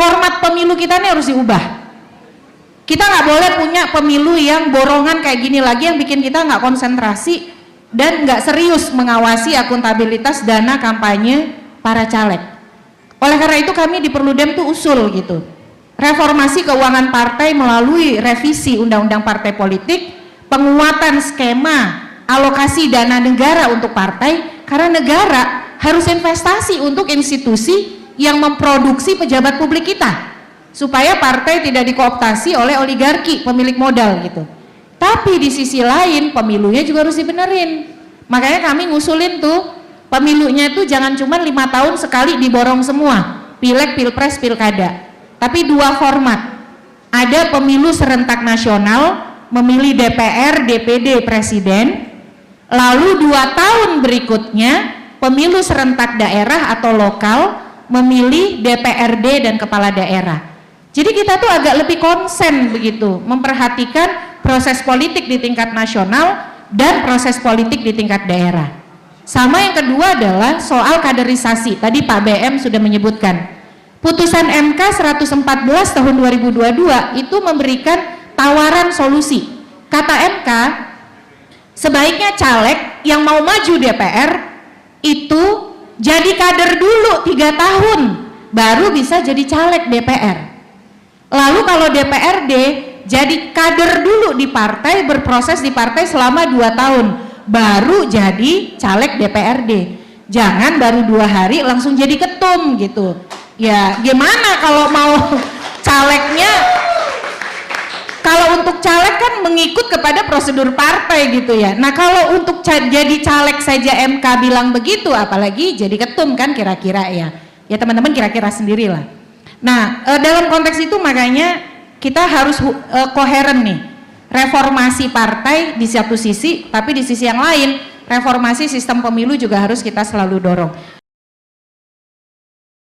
format pemilu kita ini harus diubah. Kita nggak boleh punya pemilu yang borongan kayak gini lagi, yang bikin kita nggak konsentrasi dan nggak serius mengawasi akuntabilitas dana kampanye para caleg. Oleh karena itu kami di Perludem tuh usul gitu, reformasi keuangan partai melalui revisi undang-undang partai politik, penguatan skema alokasi dana negara untuk partai, karena negara harus investasi untuk institusi yang memproduksi pejabat publik kita, supaya partai tidak dikooptasi oleh oligarki pemilik modal gitu. Tapi di sisi lain pemilunya juga harus dibenerin. Makanya kami ngusulin tuh pemilunya itu jangan cuma 5 tahun sekali diborong semua, pileg, pilpres, pilkada, tapi 2 format. Ada pemilu serentak nasional, memilih DPR, DPD, presiden, lalu 2 tahun berikutnya pemilu serentak daerah atau lokal, memilih DPRD dan kepala daerah. Jadi kita tuh agak lebih konsen begitu, memperhatikan proses politik di tingkat nasional dan proses politik di tingkat daerah. Sama yang kedua adalah soal kaderisasi. Tadi Pak BM sudah menyebutkan, putusan MK 114 tahun 2022 itu memberikan tawaran solusi. Kata MK, sebaiknya caleg yang mau maju DPR itu jadi kader dulu 3 tahun, baru bisa jadi caleg DPR. Lalu kalau DPRD jadi kader dulu di partai, berproses di partai selama 2 tahun, baru jadi caleg DPRD. Jangan baru 2 hari langsung jadi ketum gitu. Ya gimana kalau mau calegnya, kalau untuk caleg kan mengikut kepada prosedur partai gitu ya. Nah kalau untuk jadi caleg saja MK bilang begitu, apalagi jadi ketum kan kira-kira ya. Ya teman-teman kira-kira sendirilah. Nah, dalam konteks itu makanya kita harus koheren nih, reformasi partai di satu sisi, tapi di sisi yang lain reformasi sistem pemilu juga harus kita selalu dorong.